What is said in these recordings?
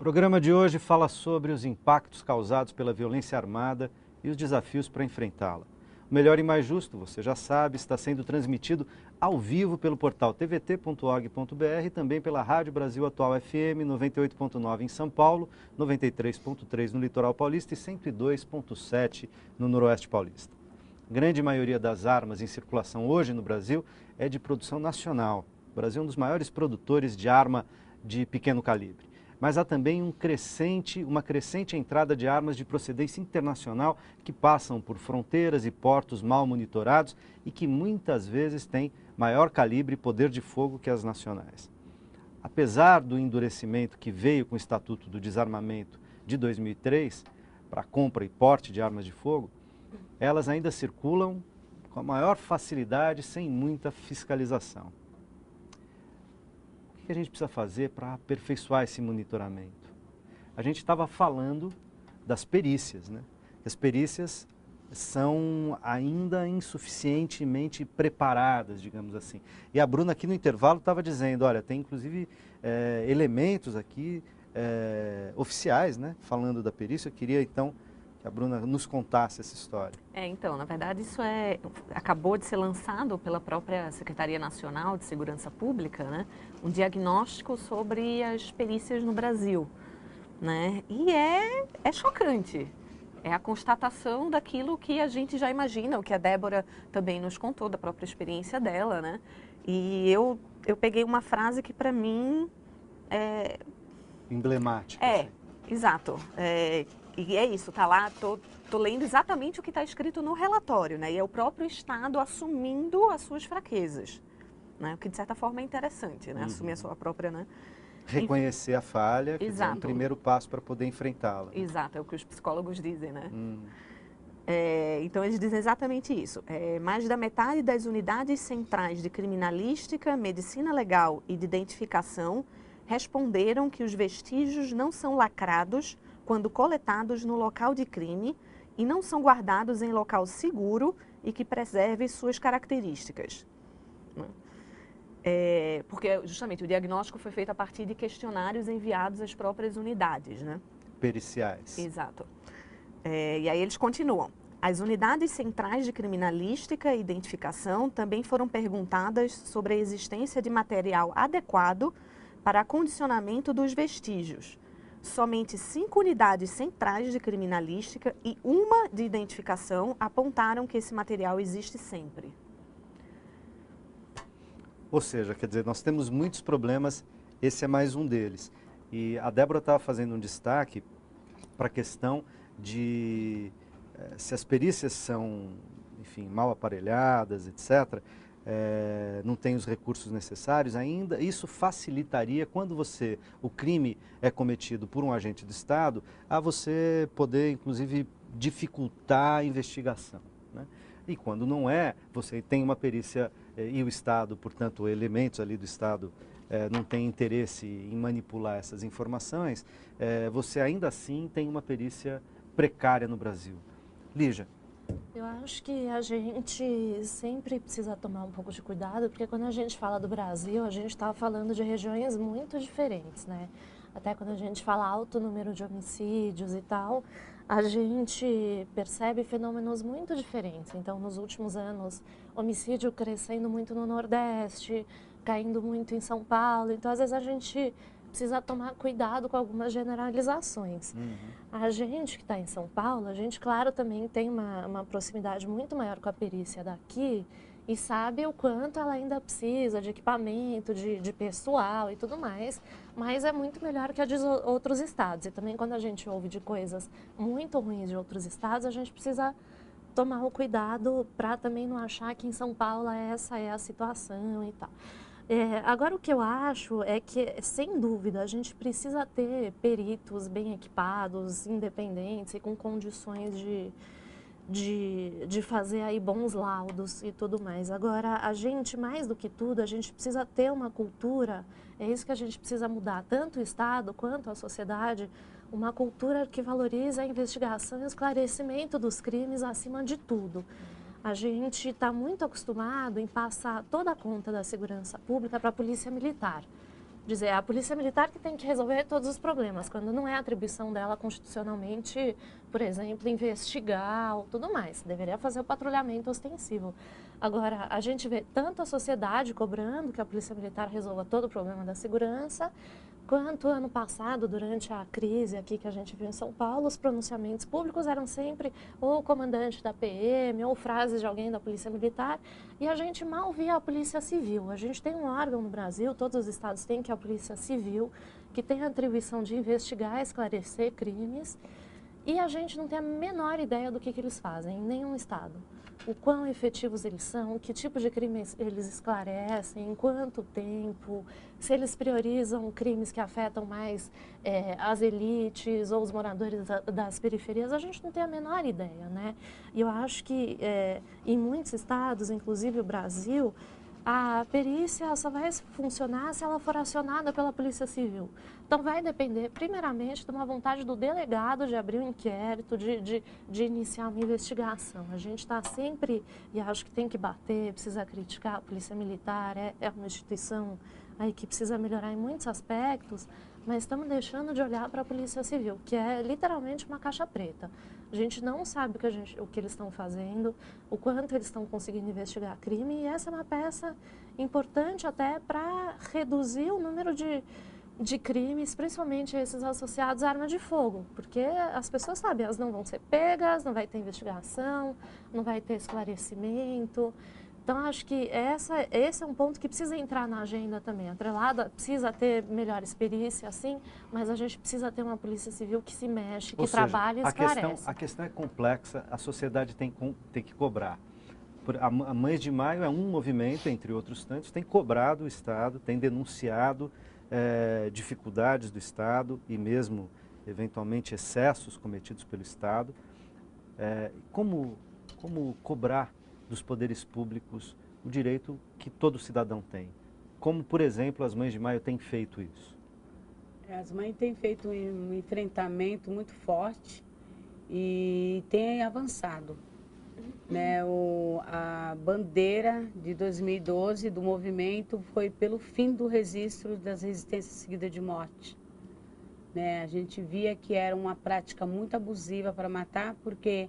programa de hoje fala sobre os impactos causados pela violência armada e os desafios para enfrentá-la. O Melhor e Mais Justo, você já sabe, está sendo transmitido ao vivo pelo portal tvt.org.br e também pela Rádio Brasil Atual FM 98.9 em São Paulo, 93.3 no Litoral Paulista e 102.7 no Noroeste Paulista. A grande maioria das armas em circulação hoje no Brasil é de produção nacional. O Brasil é um dos maiores produtores de arma de pequeno calibre. Mas há também uma crescente entrada de armas de procedência internacional que passam por fronteiras e portos mal monitorados e que muitas vezes têm maior calibre e poder de fogo que as nacionais. Apesar do endurecimento que veio com o Estatuto do Desarmamento de 2003 para compra e porte de armas de fogo, elas ainda circulam com a maior facilidade, sem muita fiscalização. O que a gente precisa fazer para aperfeiçoar esse monitoramento? A gente estava falando das perícias, né? As perícias são ainda insuficientemente preparadas, digamos assim. E a Bruna aqui no intervalo estava dizendo, olha, tem inclusive elementos aqui oficiais, né? Falando da perícia. Eu queria então que a Bruna nos contasse essa história. Então, na verdade, isso acabou de ser lançado pela própria Secretaria Nacional de Segurança Pública, né? Um diagnóstico sobre as perícias no Brasil, né? E é chocante. É a constatação daquilo que a gente já imagina, o que a Débora também nos contou, da própria experiência dela, né? E eu peguei uma frase que para mim é emblemática. Assim. Exato. E é isso, tá lá, tô lendo exatamente o que está escrito no relatório, né? E é o próprio Estado assumindo as suas fraquezas, né? O que de certa forma é interessante, né? Assumir a sua própria, né? Reconhecer a falha, que é um primeiro passo para poder enfrentá-la. Exato, é o que os psicólogos dizem, né? Então eles dizem exatamente isso. Mais da metade das unidades centrais de criminalística, medicina legal e de identificação responderam que os vestígios não são lacrados quando coletados no local de crime e não são guardados em local seguro e que preserve suas características. Porque justamente o diagnóstico foi feito a partir de questionários enviados às próprias unidades, né? Periciais. Exato. E aí eles continuam. As unidades centrais de criminalística e identificação também foram perguntadas sobre a existência de material adequado para acondicionamento dos vestígios. Somente 5 unidades centrais de criminalística e uma de identificação apontaram que esse material existe sempre. Ou seja, quer dizer, nós temos muitos problemas, esse é mais um deles. E a Débora estava fazendo um destaque para a questão de se as perícias são, enfim, mal aparelhadas, etc., não tem os recursos necessários ainda, isso facilitaria quando o crime é cometido por um agente do Estado, a você poder, inclusive, dificultar a investigação, né? E quando não é, você tem uma perícia e o Estado, portanto, elementos ali do Estado não tem interesse em manipular essas informações, você ainda assim tem uma perícia precária no Brasil. Lígia. Eu acho que a gente sempre precisa tomar um pouco de cuidado, porque quando a gente fala do Brasil, a gente está falando de regiões muito diferentes, né? Até quando a gente fala alto número de homicídios e tal, a gente percebe fenômenos muito diferentes. Então, nos últimos anos, homicídio crescendo muito no Nordeste, caindo muito em São Paulo. Então, às vezes a gente precisa tomar cuidado com algumas generalizações. A gente que está em São Paulo, a gente, claro, também tem uma proximidade muito maior com a perícia daqui e sabe o quanto ela ainda precisa de equipamento, de pessoal e tudo mais, mas é muito melhor que a de outros estados. E também quando a gente ouve de coisas muito ruins de outros estados, a gente precisa tomar o cuidado para também não achar que em São Paulo essa é a situação e tal. Agora, o que eu acho é que, sem dúvida, a gente precisa ter peritos bem equipados, independentes e com condições de fazer aí bons laudos e tudo mais. Agora, a gente, mais do que tudo, a gente precisa ter uma cultura, é isso que a gente precisa mudar, tanto o Estado quanto a sociedade, uma cultura que valorize a investigação e o esclarecimento dos crimes acima de tudo. A gente está muito acostumado em passar toda a conta da segurança pública para a polícia militar. dizer a polícia militar que tem que resolver todos os problemas, quando não é atribuição dela constitucionalmente, por exemplo, investigar ou tudo mais. Deveria fazer o patrulhamento ostensivo. Agora, a gente vê tanto a sociedade cobrando que a polícia militar resolva todo o problema da segurança, quanto ano passado, durante a crise aqui que a gente viu em São Paulo, os pronunciamentos públicos eram sempre ou o comandante da PM ou frases de alguém da Polícia Militar, e a gente mal via a Polícia Civil. A gente tem um órgão no Brasil, todos os estados têm, que é a Polícia Civil, que tem a atribuição de investigar, esclarecer crimes, e a gente não tem a menor ideia do que eles fazem em nenhum estado. O quão efetivos eles são, que tipo de crimes eles esclarecem, em quanto tempo, se eles priorizam crimes que afetam mais as elites ou os moradores das periferias, a gente não tem a menor ideia, né? E eu acho que em muitos estados, inclusive o Brasil, a perícia só vai funcionar se ela for acionada pela Polícia Civil. Então, vai depender, primeiramente, de uma vontade do delegado de abrir um inquérito, de iniciar uma investigação. A gente está sempre, e acho que tem que bater, precisa criticar a Polícia Militar, é uma instituição aí que precisa melhorar em muitos aspectos, mas estamos deixando de olhar para a Polícia Civil, que é literalmente uma caixa preta. A gente não sabe o que eles estão fazendo, o quanto eles estão conseguindo investigar crime, e essa é uma peça importante até para reduzir o número de crimes, principalmente esses associados à arma de fogo, porque as pessoas sabem, elas não vão ser pegas, não vai ter investigação, não vai ter esclarecimento. Então, acho que esse é um ponto que precisa entrar na agenda também. Atrelada, precisa ter melhores perícias, sim, mas a gente precisa ter uma polícia civil que se mexe, que trabalha e esclarece. A questão é complexa, a sociedade tem que cobrar. A Mães de Maio é um movimento, entre outros tantos, tem cobrado o Estado, tem denunciado dificuldades do Estado e mesmo, eventualmente, excessos cometidos pelo Estado. Como cobrar dos poderes públicos o direito que todo cidadão tem? Como, por exemplo, as Mães de Maio têm feito isso? As mães têm feito um enfrentamento muito forte e têm avançado. Né? A bandeira de 2012 do movimento foi pelo fim do registro das resistências seguidas de morte. Né? A gente via que era uma prática muito abusiva para matar, porque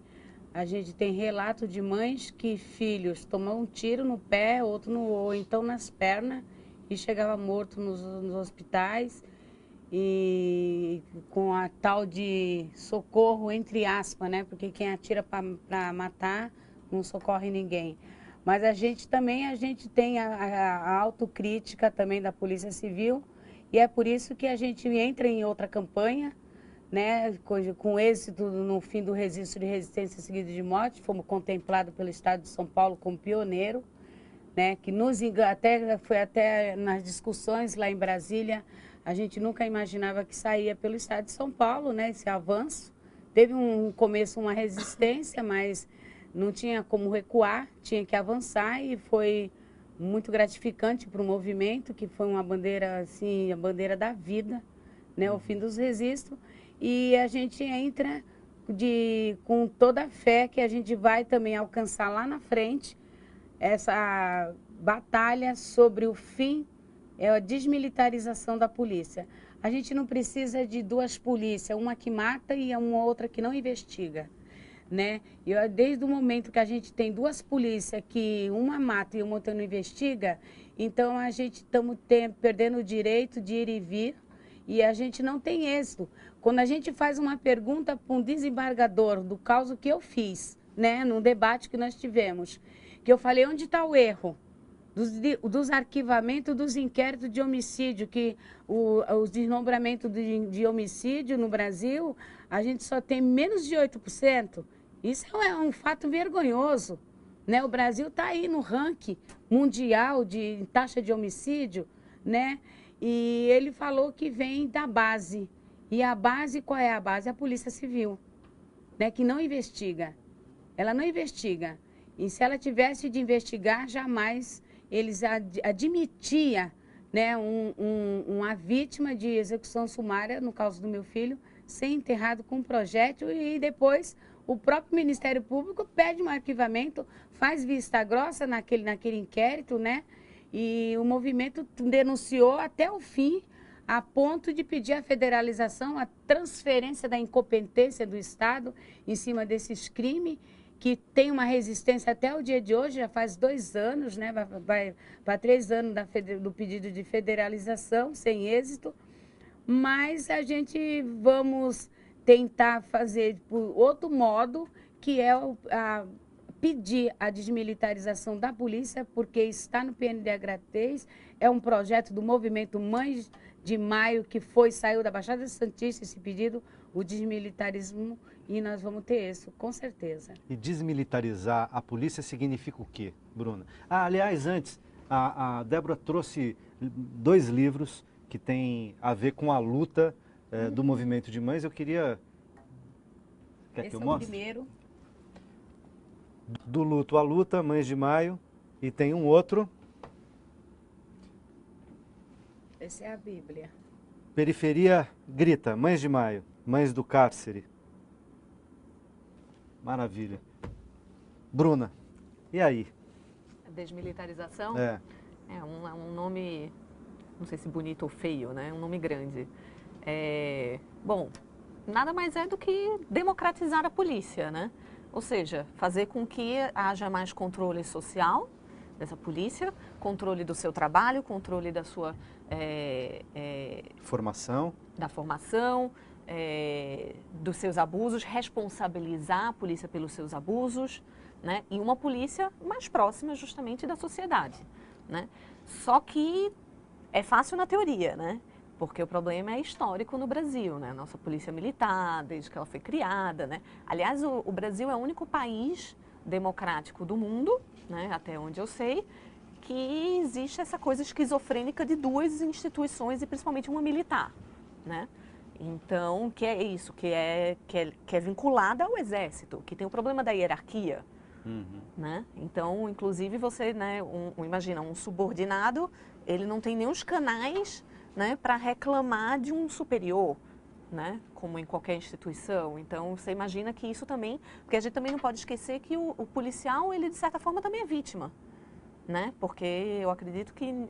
a gente tem relato de mães que filhos tomam um tiro no pé, outro ou então nas pernas, e chegava morto nos hospitais, e com a tal de socorro, entre aspas, né? Porque quem atira para matar não socorre ninguém. Mas a gente tem a autocrítica também da Polícia Civil, e é por isso que a gente entra em outra campanha, né, com êxito no fim do registro de resistência seguida de morte. Fomos contemplados pelo Estado de São Paulo como pioneiro, né, que foi até nas discussões lá em Brasília, a gente nunca imaginava que saía pelo Estado de São Paulo, né, esse avanço. Teve um começo, uma resistência, mas não tinha como recuar, tinha que avançar, e foi muito gratificante para o movimento, que foi uma bandeira, assim, a bandeira da vida, né, o fim dos registros. E a gente entra com toda a fé que a gente vai também alcançar lá na frente essa batalha sobre o fim, a desmilitarização da polícia. A gente não precisa de duas polícias, uma que mata e uma outra que não investiga. Né? Desde o momento que a gente tem duas polícias, que uma mata e uma outra não investiga, então a gente estamos perdendo o direito de ir e vir, e a gente não tem êxito. Quando a gente faz uma pergunta para um desembargador do caso que eu fiz, né, num debate que nós tivemos, que eu falei onde está o erro dos arquivamentos dos inquéritos de homicídio, que os desnombramentos de homicídio no Brasil, a gente só tem menos de 8%. Isso é um fato vergonhoso, né? O Brasil está aí no ranking mundial de taxa de homicídio, né? E ele falou que vem da base. E a base, qual é a base? A Polícia Civil, né? Que não investiga. Ela não investiga. E se ela tivesse de investigar, jamais eles admitiam, né, uma vítima de execução sumária, no caso do meu filho, ser enterrado com um projétil, e depois o próprio Ministério Público pede um arquivamento, faz vista grossa naquele inquérito, né? E o movimento denunciou até o fim, a ponto de pedir a federalização, a transferência da incompetência do Estado em cima desses crimes, que tem uma resistência até o dia de hoje, já faz 2 anos, né? Vai para 3 anos do pedido de federalização, sem êxito. Mas a gente vamos tentar fazer por outro modo, que é pedir a desmilitarização da polícia, porque está no PNDH3, é um projeto do movimento Mães de Maio, que saiu da Baixada Santista esse pedido, o desmilitarismo, e nós vamos ter isso, com certeza. E desmilitarizar a polícia significa o quê, Bruna? Aliás, antes, a Débora trouxe 2 livros que têm a ver com a luta do movimento de mães. Eu queria... Quer que eu mostre? Esse é o primeiro. Do luto à luta, Mães de Maio. E tem um outro. Essa é a Bíblia. Periferia grita, Mães de Maio, Mães do Cárcere. Maravilha. Bruna, e aí? A desmilitarização? É um nome, não sei se bonito ou feio, né? Um nome grande. Bom, nada mais é do que democratizar a polícia, né? Ou seja, fazer com que haja mais controle social dessa polícia, controle do seu trabalho, controle da sua... formação. Da formação, dos seus abusos, responsabilizar a polícia pelos seus abusos, né? E uma polícia mais próxima justamente da sociedade, né? Só que é fácil na teoria, né? Porque o problema é histórico no Brasil, né? Nossa polícia militar, desde que ela foi criada, né? Aliás, o Brasil é o único país democrático do mundo, né? Até onde eu sei, que existe essa coisa esquizofrênica de 2 instituições e principalmente uma militar, né? Então, que é isso, que é vinculada ao exército, que tem o problema da hierarquia, né? Então, inclusive você, né, imagina, um subordinado, ele não tem nem os canais, né, para reclamar de um superior, né, como em qualquer instituição. Então, você imagina que isso também, porque a gente também não pode esquecer que o policial, ele de certa forma também é vítima, né, porque eu acredito que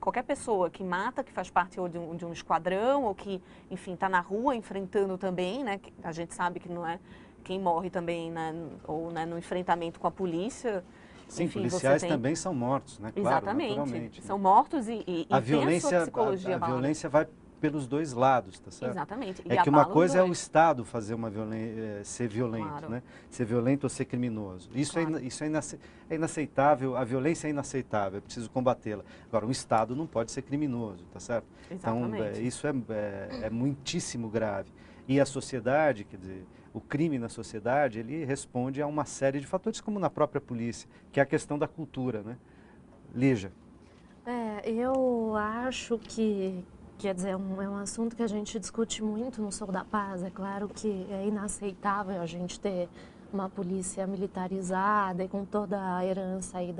qualquer pessoa que mata, que faz parte ou de um esquadrão, ou que, enfim, está na rua enfrentando também, né, a gente sabe que não é quem morre também, né, ou né, no enfrentamento com a polícia. Sim, enfim, policiais também são mortos, né? Claro, exatamente, naturalmente. são mortos e a tem a sua psicologia a violência vai pelos 2 lados, tá certo? Exatamente. É que uma coisa é o Estado fazer ser violento, claro. né? Ser violento ou ser criminoso. Isso, claro. É inaceitável, a violência é inaceitável, é preciso combatê-la. Agora, um Estado não pode ser criminoso, tá certo? Exatamente. Então, isso é muitíssimo grave. E a sociedade, quer dizer, o crime na sociedade, ele responde a uma série de fatores, como na própria polícia, que é a questão da cultura, né? Lígia. Eu acho que, quer dizer, é um assunto que a gente discute muito no Sou da Paz. É claro que é inaceitável a gente ter uma polícia militarizada e com toda a herança aí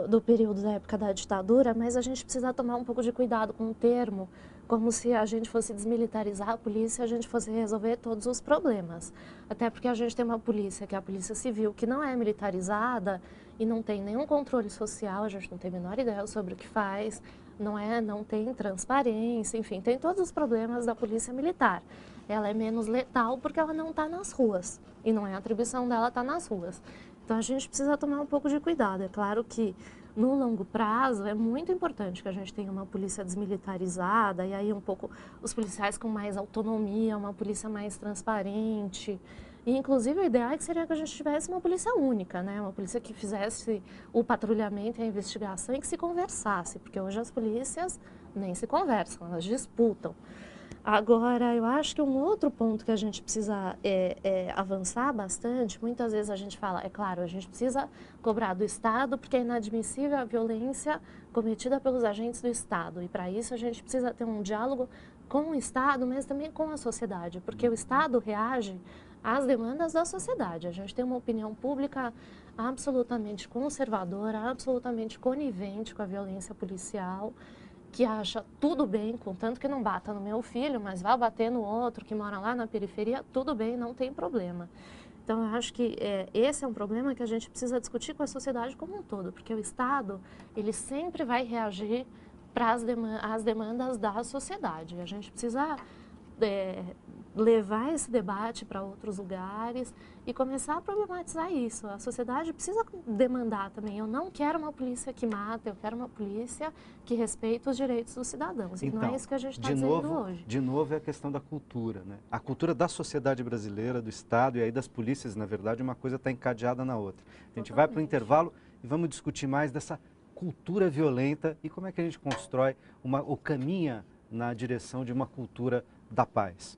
do período da época da ditadura, mas a gente precisa tomar um pouco de cuidado com o termo, como se a gente fosse desmilitarizar a polícia e a gente fosse resolver todos os problemas. Até porque a gente tem uma polícia, que é a Polícia Civil, que não é militarizada e não tem nenhum controle social, a gente não tem a menor ideia sobre o que faz, não tem transparência, enfim, tem todos os problemas da Polícia Militar. Ela é menos letal porque ela não está nas ruas, e não é a atribuição dela estar nas ruas. Então a gente precisa tomar um pouco de cuidado. É claro que no longo prazo é muito importante que a gente tenha uma polícia desmilitarizada e aí um pouco os policiais com mais autonomia, uma polícia mais transparente. E inclusive o ideal seria que a gente tivesse uma polícia única, né? Uma polícia que fizesse o patrulhamento e a investigação e que se conversasse, porque hoje as polícias nem se conversam, elas disputam. Agora, eu acho que um outro ponto que a gente precisa avançar bastante, muitas vezes a gente fala, é claro, a gente precisa cobrar do Estado, porque é inadmissível a violência cometida pelos agentes do Estado. E para isso a gente precisa ter um diálogo com o Estado, mas também com a sociedade, porque o Estado reage às demandas da sociedade. A gente tem uma opinião pública absolutamente conservadora, absolutamente conivente com a violência policial, que acha tudo bem, contanto que não bata no meu filho, mas vá bater no outro que mora lá na periferia, tudo bem, não tem problema. Então, eu acho que esse é um problema que a gente precisa discutir com a sociedade como um todo, porque o Estado, ele sempre vai reagir para as demandas da sociedade. A gente precisa levar esse debate para outros lugares e começar a problematizar isso. A sociedade precisa demandar também. Eu não quero uma polícia que mata, eu quero uma polícia que respeita os direitos dos cidadãos. Então, e não é isso que a gente está dizendo hoje. De novo é a questão da cultura, né? A cultura da sociedade brasileira, do Estado e aí das polícias, na verdade, uma coisa está encadeada na outra. A gente vai para o intervalo e vamos discutir mais dessa cultura violenta e como é que a gente constrói ou caminha na direção de uma cultura da paz.